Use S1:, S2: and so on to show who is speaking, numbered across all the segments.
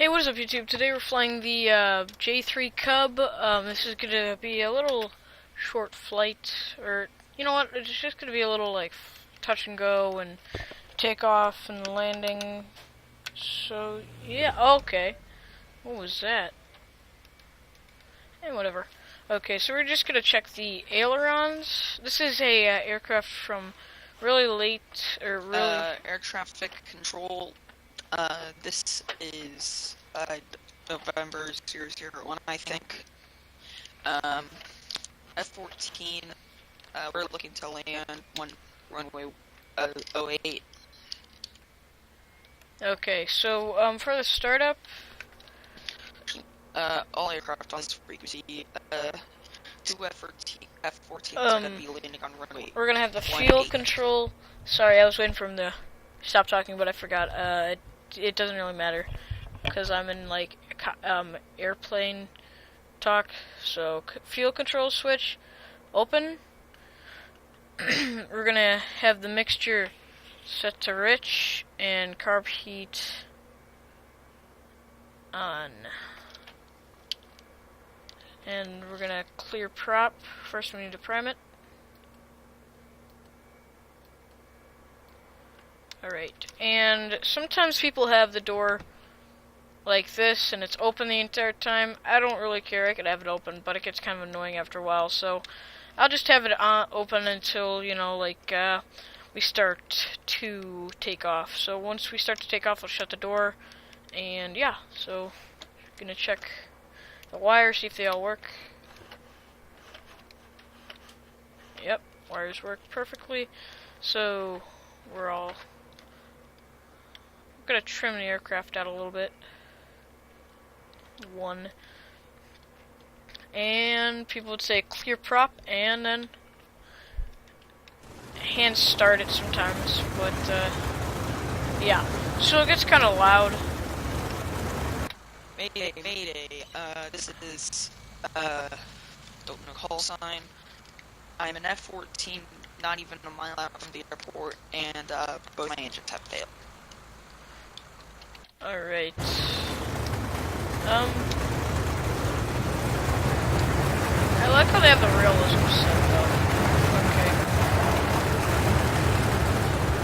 S1: Hey, what is up, YouTube? Today we're flying the J3 Cub. This is gonna be a little short flight, or you know what? It's just gonna be a little like touch and go and takeoff and landing. So yeah, okay. What was that? Hey, whatever. Okay, so we're just gonna check the ailerons. This is a aircraft from really late or really
S2: air traffic control. This is November 001, I think. F-14. We're looking to land runway 08.
S1: Okay, so for the startup.
S2: All aircraft on this frequency. Two F-14 are gonna be landing on runway.
S1: We're gonna have the fuel control. Sorry, I was waiting for him to stop talking, but I forgot. It doesn't really matter because I'm in like airplane talk. So fuel control switch open. We're gonna have the mixture set to rich and carb heat on. And we're gonna clear prop. First we need to prime it. Alright, and sometimes people have the door like this and it's open the entire time. I don't really care, I could have it open, but it gets kind of annoying after a while, so I'll just have it open until, you know, like, we start to take off. So once we start to take off, I'll shut the door, and yeah, so gonna check the wires, see if they all work. Yep, wires work perfectly, so we're all... I'm gonna trim the aircraft out a little bit. One. And people would say clear prop, and then hand start it sometimes, but yeah. So it gets kind of loud.
S2: Mayday, mayday. This is don't know call sign. I'm an F-14, not even a mile out from the airport, and both my engines have failed.
S1: Alright. I like how they have the realism set though.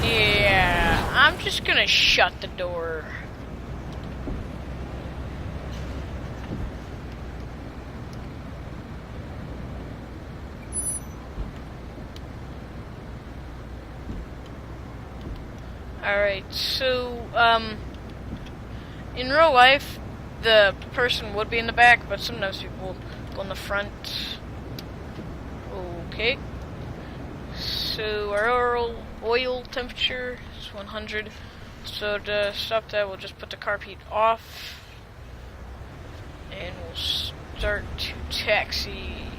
S1: Okay. Yeah, I'm just gonna shut the door. Alright, so, in real life, the person would be in the back, but sometimes people go in the front. Okay. So our oil temperature is 100. So to stop that, we'll just put the carb heat off. And we'll start to taxi.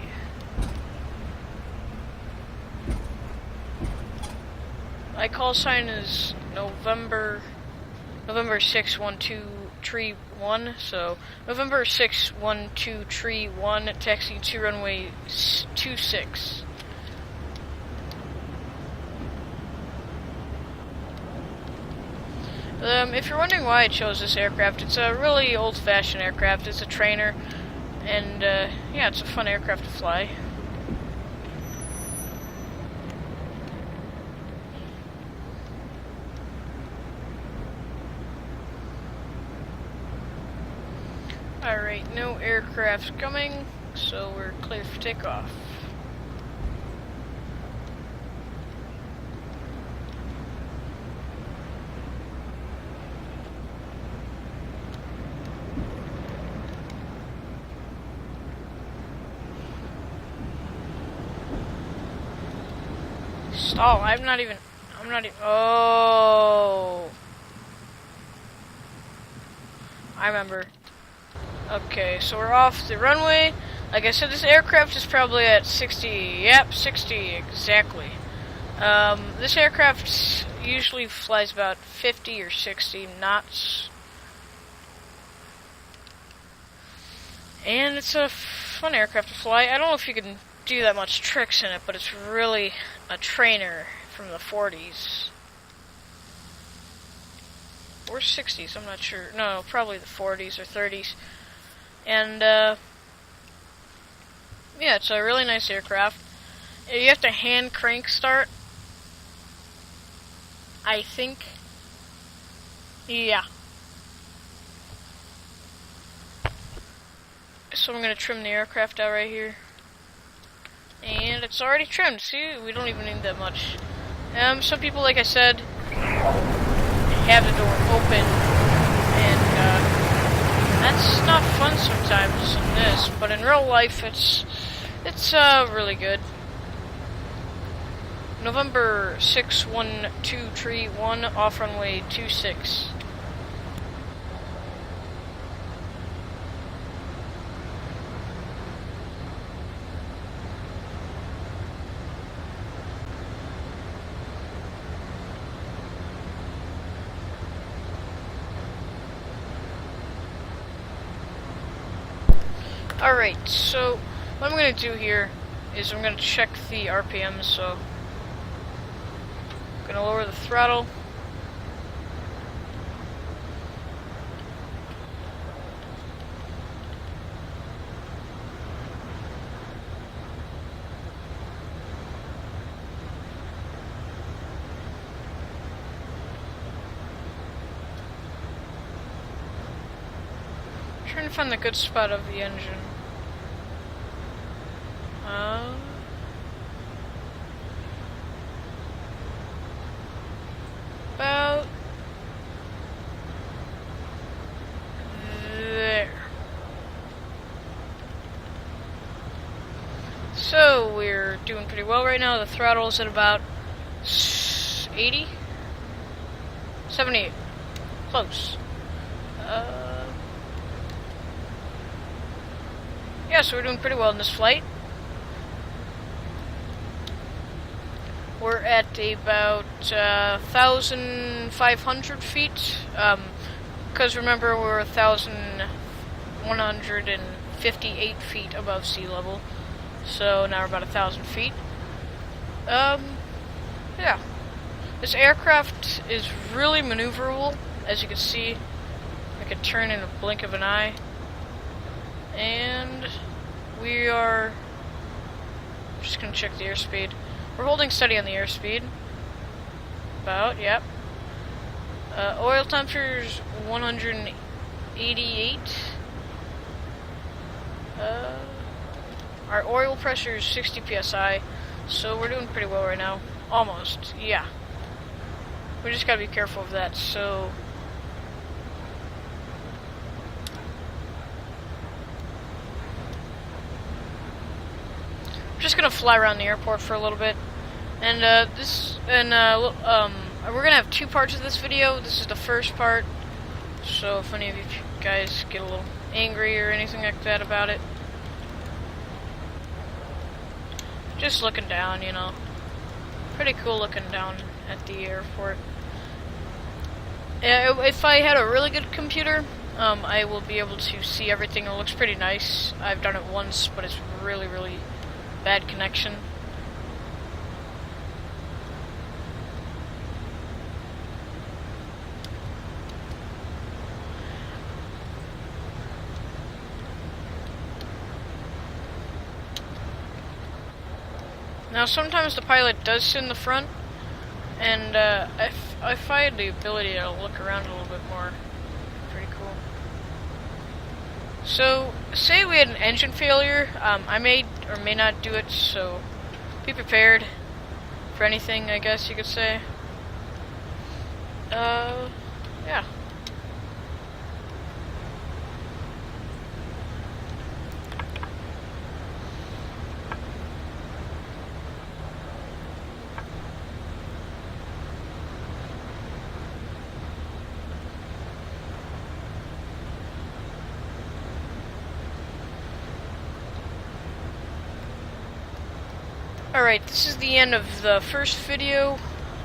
S1: My call sign is November 61231, so November 61231, taxiing to runway 26. If you're wondering why I chose this aircraft, it's a really old-fashioned aircraft. It's a trainer, and yeah, it's a fun aircraft to fly. Alright, no aircraft's coming, so we're clear for takeoff. Stall, I'm not even, oh! I remember. Okay, so we're off the runway. Like I said, this aircraft is probably at 60. Yep, 60 exactly. This aircraft usually flies about 50 or 60 knots. And it's a fun aircraft to fly. I don't know if you can do that much tricks in it, but it's really a trainer from the 40s. or 60s, I'm not sure. No, probably the 40s or 30s. And, yeah, it's a really nice aircraft. You have to hand crank start, I think. Yeah. So I'm going to trim the aircraft out right here. And it's already trimmed. See, we don't even need that much. Some people, like I said, have the door open, and that's not fun sometimes in this, but in real life it's really good. November 61231, off runway 26. Alright, so what I'm going to do here is I'm going to check the RPM, so I'm going to lower the throttle. Trying to find the good spot of the engine. About there. So we're doing pretty well right now. The throttle's at about 80? 78. Close. Yeah, so we're doing pretty well in this flight. We're at about 1,500 feet, because remember we're 1,158 feet above sea level, so now we're about 1,000 feet. Yeah. This aircraft is really maneuverable, as you can see. I could turn in a blink of an eye. And we are just going to check the airspeed. We're holding steady on the airspeed. About, yep. Oil temperature is 188. Our oil pressure is 60 psi, so we're doing pretty well right now. Almost, yeah. We just gotta be careful of that, so... I'm just gonna fly around the airport for a little bit, and we're gonna have two parts of this video. This is the first part, so if any of you guys get a little angry or anything like that about it, just looking down, you know, pretty cool looking down at the airport. If I had a really good computer, I will be able to see everything. It looks pretty nice. I've done it once, but it's really bad connection. Now sometimes the pilot does sit in the front, and if I had the ability to look around a little bit more, pretty cool. So, say we had an engine failure, I may or may not do it, so be prepared for anything, I guess you could say. Yeah. Alright, this is the end of the first video,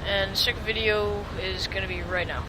S1: and the second video is going to be right now.